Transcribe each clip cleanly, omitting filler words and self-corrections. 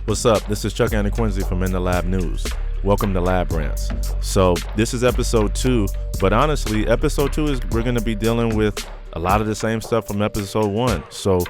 What's up? This is Chuck Andy Quincy from In the Lab News. Welcome to Lab Rants. So this is episode 2, but honestly, episode 2 is we're going to be dealing with a lot of the same stuff from episode 1. So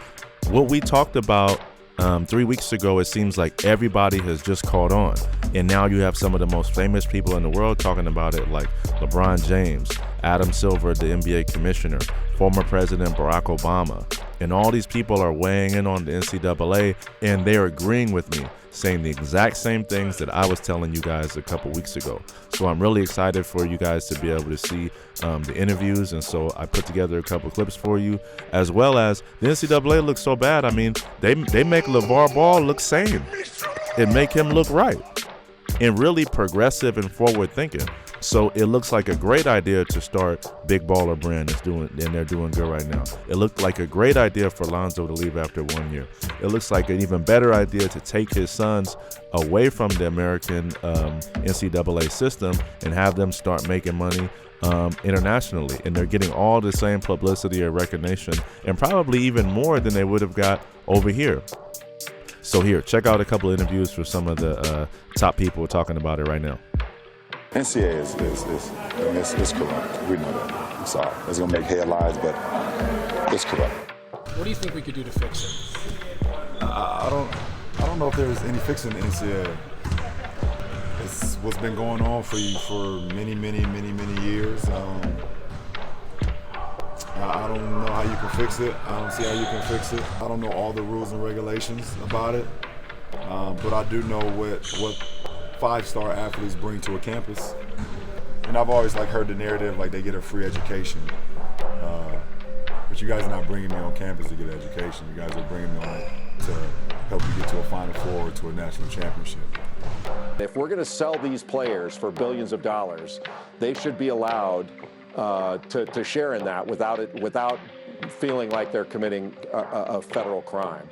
what we talked about 3 weeks ago, it seems like everybody has just caught on. And now you have some of the most famous people in the world talking about it, like LeBron James, Adam Silver, the NBA commissioner, former President Barack Obama. And all these people are weighing in on the NCAA, and they're agreeing with me, saying the exact same things that I was telling you guys a couple weeks ago. So I'm really excited for you guys to be able to see the interviews. And so I put together a couple clips for you, as well as the NCAA looks so bad. I mean, they make Lavar Ball look sane and make him look right and really progressive and forward thinking. So it looks like a great idea to start Big Baller Brand and they're doing good right now. It looked like a great idea for Lonzo to leave after 1 year. It looks like an even better idea to take his sons away from the American NCAA system and have them start making money internationally. And they're getting all the same publicity or recognition, and probably even more than they would have got over here. So here, check out a couple of interviews for some of the top people talking about it right now. NCAA is corrupt. We know that. I'm sorry. It's going to make headlines, but it's corrupt. What do you think we could do to fix it? I don't know if there's any fixing the NCAA. It's what's been going on for many years. I don't know how you can fix it. I don't see how you can fix it. I don't know all the rules and regulations about it, but I do know what five-star athletes bring to a campus. And I've always heard the narrative they get a free education. But you guys are not bringing me on campus to get an education. You guys are bringing me on to help you get to a Final Four or to a national championship. If we're going to sell these players for billions of dollars, they should be allowed to share in that without feeling like they're committing a federal crime.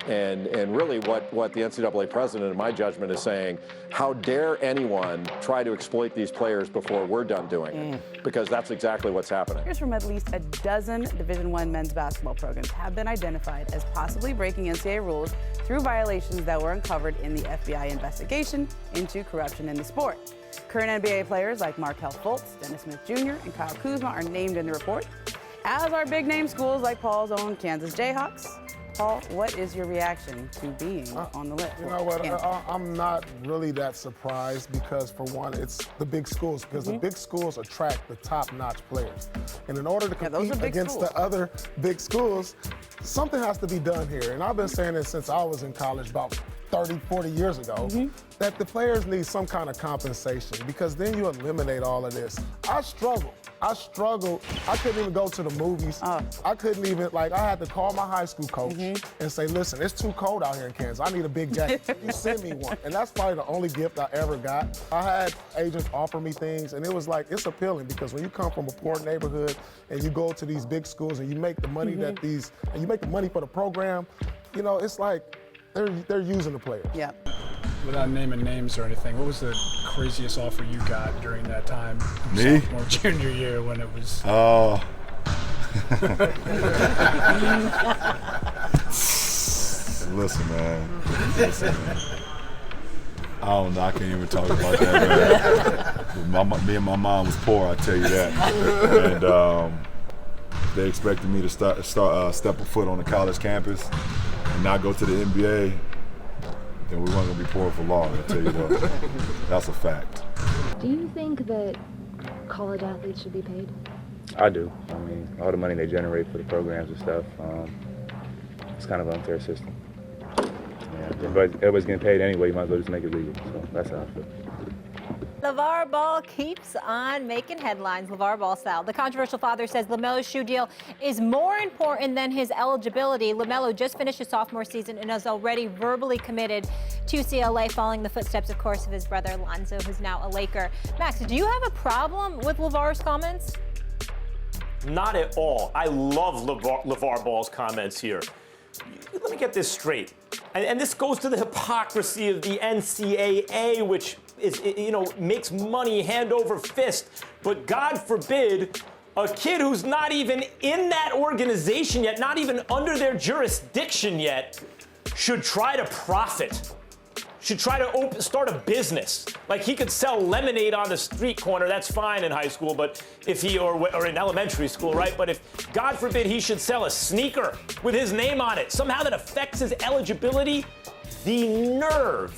And really what the NCAA president, in my judgment, is saying, how dare anyone try to exploit these players before we're done doing it? Because that's exactly what's happening. Players from at least a dozen Division I men's basketball programs have been identified as possibly breaking NCAA rules through violations that were uncovered in the FBI investigation into corruption in the sport. Current NBA players like Markelle Fultz, Dennis Smith Jr., and Kyle Kuzma are named in the report, as are big-name schools like Paul's own Kansas Jayhawks. Paul, what is your reaction to being on the list? You know what, I'm not really that surprised because, for one, it's the big schools, because the big schools attract the top-notch players. And in order to compete against the other big schools, something has to be done here. And I've been saying this since I was in college about 30, 40 years ago, that the players need some kind of compensation, because then you eliminate all of this. I struggled. I couldn't even go to the movies. I couldn't even, I had to call my high school coach and say, listen, it's too cold out here in Kansas. I need a big jacket. You send me one. And that's probably the only gift I ever got. I had agents offer me things, and it was it's appealing, because when you come from a poor neighborhood and you go to these big schools and you make the money and you make the money for the program, it's like they're using the players. Yeah. Without naming names or anything, what was the craziest offer you got during that time? Me? Sophomore, junior year, when it was... Oh. Listen, man. I don't know. I can't even talk about that, man. Me and my mom was poor, I tell you that. And they expected me to step a foot on the college campus and not go to the NBA. Then we weren't going to be poor for long, I'll tell you what. That's a fact. Do you think that college athletes should be paid? I do. I mean, all the money they generate for the programs and stuff, it's kind of an unfair system. Yeah, everybody's getting paid anyway, you might as well just make it legal. So that's how I feel. Lavar Ball keeps on making headlines, Lavar Ball style. The controversial father says LaMelo's shoe deal is more important than his eligibility. LaMelo just finished his sophomore season and is already verbally committed to UCLA, following the footsteps, of course, of his brother Lonzo, who's now a Laker. Max, do you have a problem with LaVar's comments? Not at all. I love LaVar Ball's comments here. Let me get this straight. And this goes to the hypocrisy of the NCAA, which makes money hand over fist. But God forbid a kid who's not even in that organization yet, not even under their jurisdiction yet, should try to profit, should try to start a business. Like, he could sell lemonade on the street corner, that's fine in high school, but if he, or in elementary school, right? But if, God forbid, he should sell a sneaker with his name on it, somehow that affects his eligibility, the nerve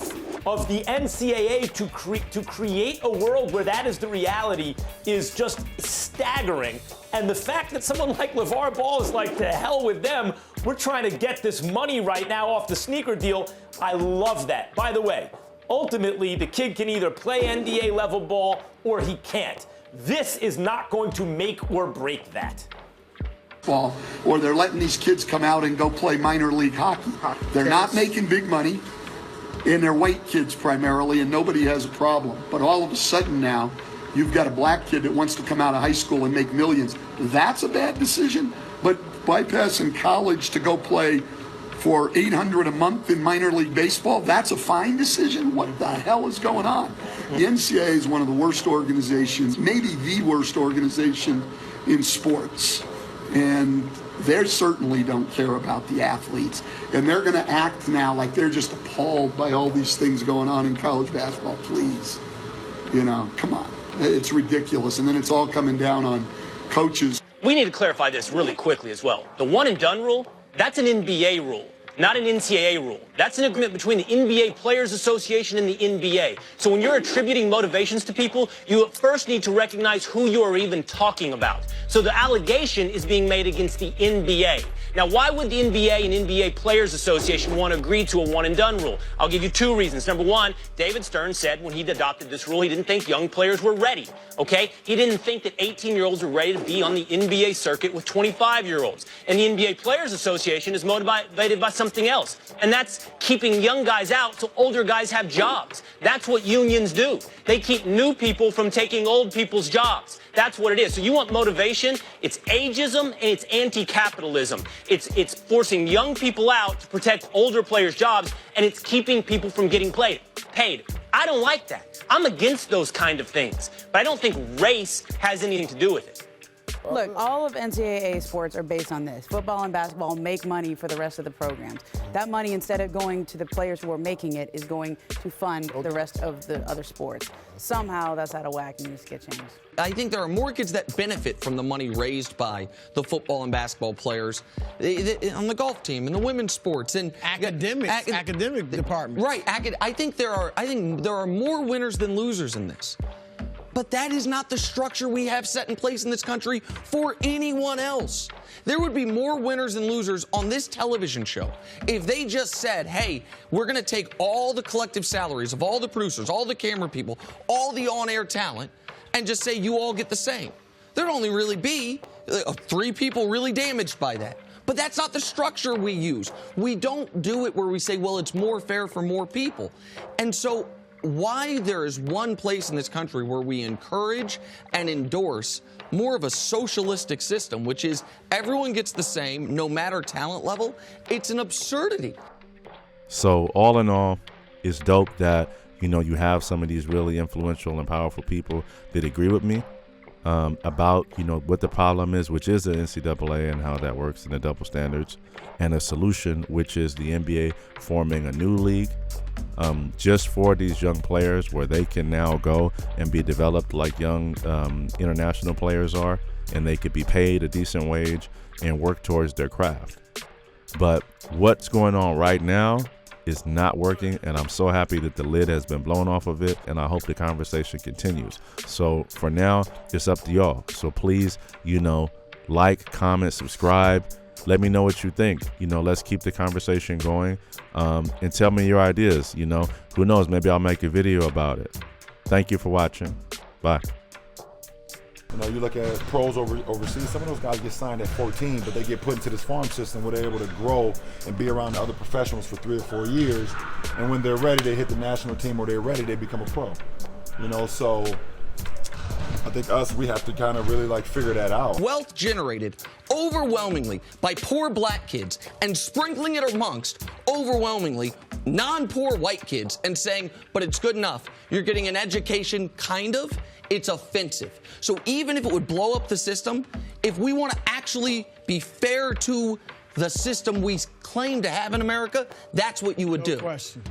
of the NCAA to create a world where that is the reality is just staggering. And the fact that someone like LeVar Ball is like, to hell with them, we're trying to get this money right now off the sneaker deal, I love that. By the way, ultimately, the kid can either play NBA level ball or he can't. This is not going to make or break that. Or they're letting these kids come out and go play minor league hockey. They're not making big money, and they're white kids primarily, and nobody has a problem. But all of a sudden now, you've got a black kid that wants to come out of high school and make millions. That's a bad decision. But bypassing college to go play for $800 a month in minor league baseball, that's a fine decision? What the hell is going on? The NCAA is one of the worst organizations, maybe the worst organization in sports. And they certainly don't care about the athletes. And they're going to act now like they're just appalled by all these things going on in college basketball. Please, come on. It's ridiculous. And then it's all coming down on coaches. We need to clarify this really quickly as well. The one and done rule, that's an NBA rule, not an NCAA rule. That's an agreement between the NBA Players Association and the NBA. So when you're attributing motivations to people, you first need to recognize who you are even talking about. So the allegation is being made against the NBA. Now, why would the NBA and NBA Players Association want to agree to a one-and-done rule? I'll give you two reasons. Number one, David Stern said when he adopted this rule, he didn't think young players were ready, okay? He didn't think that 18-year-olds were ready to be on the NBA circuit with 25-year-olds. And the NBA Players Association is motivated by something else, and that's keeping young guys out so older guys have jobs. That's what unions do. They keep new people from taking old people's jobs. That's what it is. So you want motivation? It's ageism and it's anti-capitalism. It's forcing young people out to protect older players' jobs, and it's keeping people from getting paid. I don't like that. I'm against those kind of things, but I don't think race has anything to do with it. Look, all of NCAA sports are based on this. Football and basketball make money for the rest of the programs. That money, instead of going to the players who are making it, is going to fund the rest of the other sports. Somehow that's out of whack and needs to get changed. I think there are more kids that benefit from the money raised by the football and basketball players on the golf team and the women's sports and academic departments. Right. I think there are more winners than losers in this. But that is not the structure we have set in place in this country for anyone else. There would be more winners than losers on this television show if they just said, hey, we're going to take all the collective salaries of all the producers, all the camera people, all the on-air talent, and just say you all get the same. There'd only really be 3 people really damaged by that. But that's not the structure we use. We don't do it where we say, well, it's more fair for more people. And so why there is one place in this country where we encourage and endorse more of a socialistic system, which is everyone gets the same, no matter talent level, it's an absurdity. So all in all, it's dope that, you have some of these really influential and powerful people that agree with me about, what the problem is, which is the NCAA and how that works and the double standards, and a solution, which is the NBA forming a new league just for these young players where they can now go and be developed like young international players are, and they could be paid a decent wage and work towards their craft. But what's going on right now is not working, and I'm so happy that the lid has been blown off of it, and I hope the conversation continues. So for now, it's up to y'all. So please, like, comment, subscribe. Let me know what you think. Let's keep the conversation going, and tell me your ideas. Who knows? Maybe I'll make a video about it. Thank you for watching. Bye. You look at pros overseas, some of those guys get signed at 14, but they get put into this farm system where they're able to grow and be around other professionals for 3 or 4 years. And when they're ready, they hit the national team, or they're ready, they become a pro. So I think we have to kind of really figure that out. Wealth generated overwhelmingly by poor black kids and sprinkling it amongst overwhelmingly non-poor white kids and saying, but it's good enough. You're getting an education, kind of. It's offensive. So even if it would blow up the system, if we want to actually be fair to the system we claim to have in America, that's what you would do. Question.